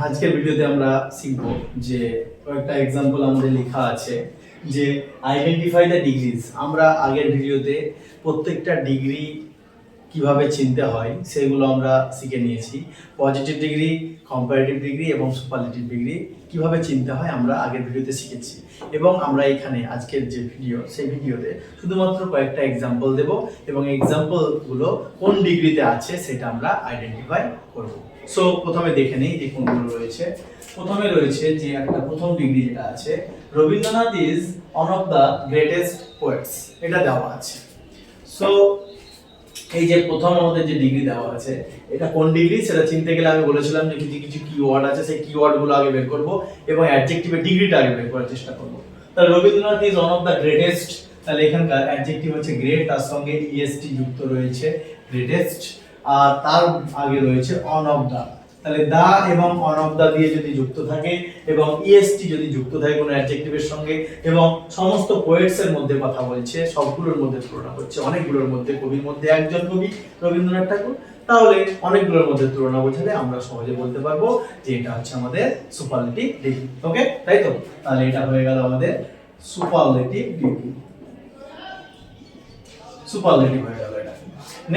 আজকের ভিডিওতে আমরা শিখব যে কয়েকটা এক্সাম্পল আমাদের লেখা আছে যে আইডেন্টিফাই দ্য ডিগ্রিজ। আমরা আগের ভিডিওতে প্রত্যেকটা ডিগ্রি কিভাবে চিনতে হয় সেগুলো আমরা শিখে নিয়েছি। পজিটিভ ডিগ্রি, কম্পারেটিভ ডিগ্রি এবং সুপারলেটিভ ডিগ্রি কিভাবে চিনতে হয় আমরা আগের ভিডিওতে শিখেছি, এবং আমরা এখানে আজকের যে ভিডিও সেই ভিডিওতে শুধুমাত্র কয়েকটা এক্সাম্পল দেব এবং এক্সাম্পলগুলো কোন ডিগ্রিতে আছে সেটা আমরা আইডেন্টিফাই করব। সো প্রথমে দেখে নেই যে কোনগুলো রয়েছে। প্রথমে রয়েছে যে একটা প্রথম ডিগ্রি যেটা আছে, Rabindranath is one of the greatest poets, এটা দেওয়া আছে। সো এই যে প্রথম আমাদের যে ডিগ্রি দেওয়া আছে, এটা কোন ডিগ্রি সেটা চিনতে গেলে আমি বলেছিলাম যে কিছু কিছু কিওয়ার্ড আছে, সেই কিওয়ার্ডগুলো আগে বের করব এবং অ্যাডজেক্টিভের ডিগ্রিটা আগে বের করার চেষ্টা করব। তাহলে Rabindranath is one of the greatest, তাহলে এখানকার অ্যাডজেক্টিভ হচ্ছে গ্রেট, তার সঙ্গে ইএসটি যুক্ত রয়েছে, গ্রেটেস্ট, আর তার আগে রয়েছে অন অফ দা। তাহলে দা এবং অন অফ দা দিয়ে যদি যুক্ত থাকে এবং ইএসটি যদি যুক্ত থাকে কোনো অ্যাডজেক্টিভের সঙ্গে এবং সমস্ত পোয়েটস এর মধ্যে কথা বলছে, সবগুলোর মধ্যে তুলনা করছে, অনেকগুলোর মধ্যে, কবির মধ্যে একজন কবি রবীন্দ্রনাথ ঠাকুর, তাহলে অনেকগুলোর মধ্যে তুলনা বোঝালে আমরা সহজে বলতে পারবো যে এটা হচ্ছে আমাদের সুপারলেটিভ ডিগ্রি। ওকে, তাই তো? তাহলে এটা হয়ে গেল আমাদের সুপারলেটিভ ডিগ্রি, সুপারলেটিভ হয়ে গেল এটা।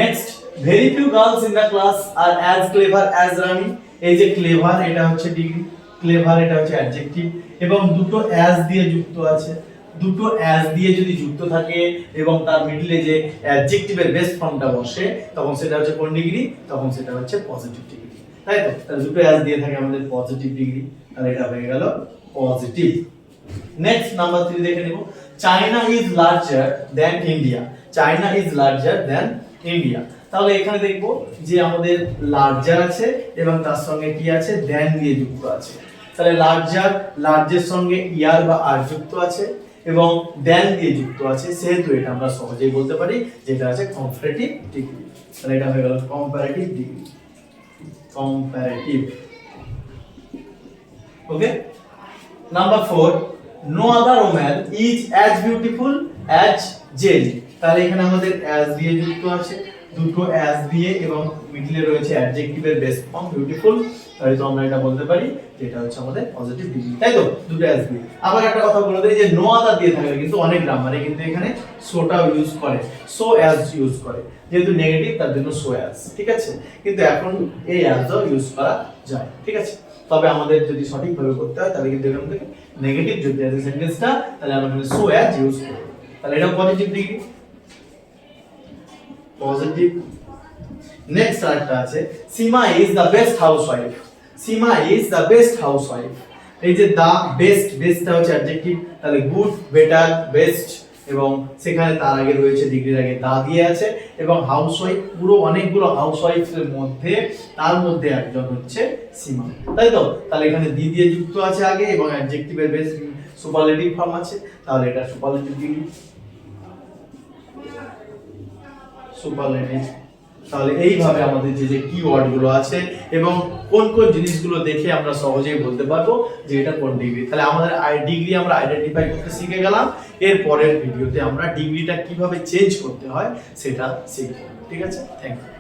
Next, very few girls in the class are as clever as Rani। এই যে ক্লেভার এটা হচ্ছে ডিগ্রি, ক্লেভার এটা হচ্ছে অ্যাডজেক্টিভ এবং দুটো as দিয়ে যুক্ত আছে। দুটো as দিয়ে যদি যুক্ত থাকে এবং তার মিডলে যে অ্যাডজেক্টিভের বেস ফর্মটা বসে, তখন সেটা হচ্ছে কোন ডিগ্রি? তখন সেটা হচ্ছে পজিটিভ ডিগ্রি, তাই তো? তাহলে দুটো as দিয়ে থাকে আমাদের পজিটিভ ডিগ্রি, তাহলে এটা হয়ে গেল পজিটিভ। নেক্সট নাম্বার 3 দেখে নেব, China is larger than India. China is larger than India, তাহলে এখানে দেখব যে আমাদের লার্জার আছে এবং তার সঙ্গে কি আছে? দ্যান দিয়ে যুক্ত আছে। তাহলে লার্জার, লার্জের সঙ্গে ইয়ার বা আর যুক্ত আছে এবং দ্যান দিয়ে যুক্ত আছে, সেহেতু এটা আমরা সহজেই বলতে পারি যেটা আছে কম্পারেটিভ ডিগ্রি। তাহলে এটা হয়ে গেল comparative degree, comparative. Okay, number 4, no other woman is as beautiful as Jelly. তাহলে এখানে আমাদের অ্যাজ দিয়ে যুক্ত আছে, দুটো অ্যাজ দিয়ে এবং মিডলে রয়েছে অ্যাডজেক্টিভের বেস ফর্ম বিউটিফুল, তাহলে তো আমরা এটা বলতে পারি যে এটা হচ্ছে আমাদের পজিটিভ ডিগ্রি, তাই তো? দুটো অ্যাজ দিয়ে। আবার একটা কথা বলে দেই যে নো আদার দিয়ে থাকলে কিন্তু অনেক গ্রামারে কিন্তু এখানে সোটাও ইউজ করে, সো অ্যাজ ইউজ করে, যেহেতু নেগেটিভ তার জন্য সো অ্যাজ, ঠিক আছে? কিন্তু এখন এই অ্যাজও ইউজ করা যায়, ঠিক আছে? তবে আমাদের যদি সঠিকভাবে করতে হয় তাহলে কিন্তু এখান থেকে নেগেটিভ যদি আছে সেন্টেন্সটা, তাহলে আমরা এখানে সো অ্যাজ ইউজ করব, তাহলে এটা পজিটিভ ডিগ্রি, পজিটিভ। নেক্সট আরেকটা আছে, Seema is the best housewife. Seema is the best housewife, এই যে দা বেস্ট, বেস্টটা হচ্ছে অ্যাডজেক্টিভ, তাহলে গুড, বেটার, বেস্ট এবং সেখানে তার আগে রয়েছে ডিগ্রির আগে দা দিয়ে আছে এবং হাউসওয়াইফ, পুরো অনেকগুলো হাউসওয়াইফের মধ্যে তার মধ্যে একজন হচ্ছে সীমা, তাই তো? তাহলে এখানে দি দিয়ে যুক্ত আছে আগে এবং অ্যাডজেক্টিভের বেস সুপারলেটিভ ফর্ম আছে, তাহলে এটা সুপারলেটিভ ডিগ্রি, সুপারলেটিভ। তাহলে এইভাবে আমাদের যে যে কিওয়ার্ড গুলো আছে এবং কোন কোন জিনিসগুলো দেখে আমরা সহজেই বলতে পারবো যে এটা কোন ডিগ্রি। তাহলে আমাদের ডিগ্রি আমরা আইডেন্টিফাই করতে শিখে গেলাম। এর পরের ভিডিওতে আমরা ডিগ্রিটা কিভাবে চেঞ্জ করতে হয় সেটা শিখব, ঠিক আছে? Thank you.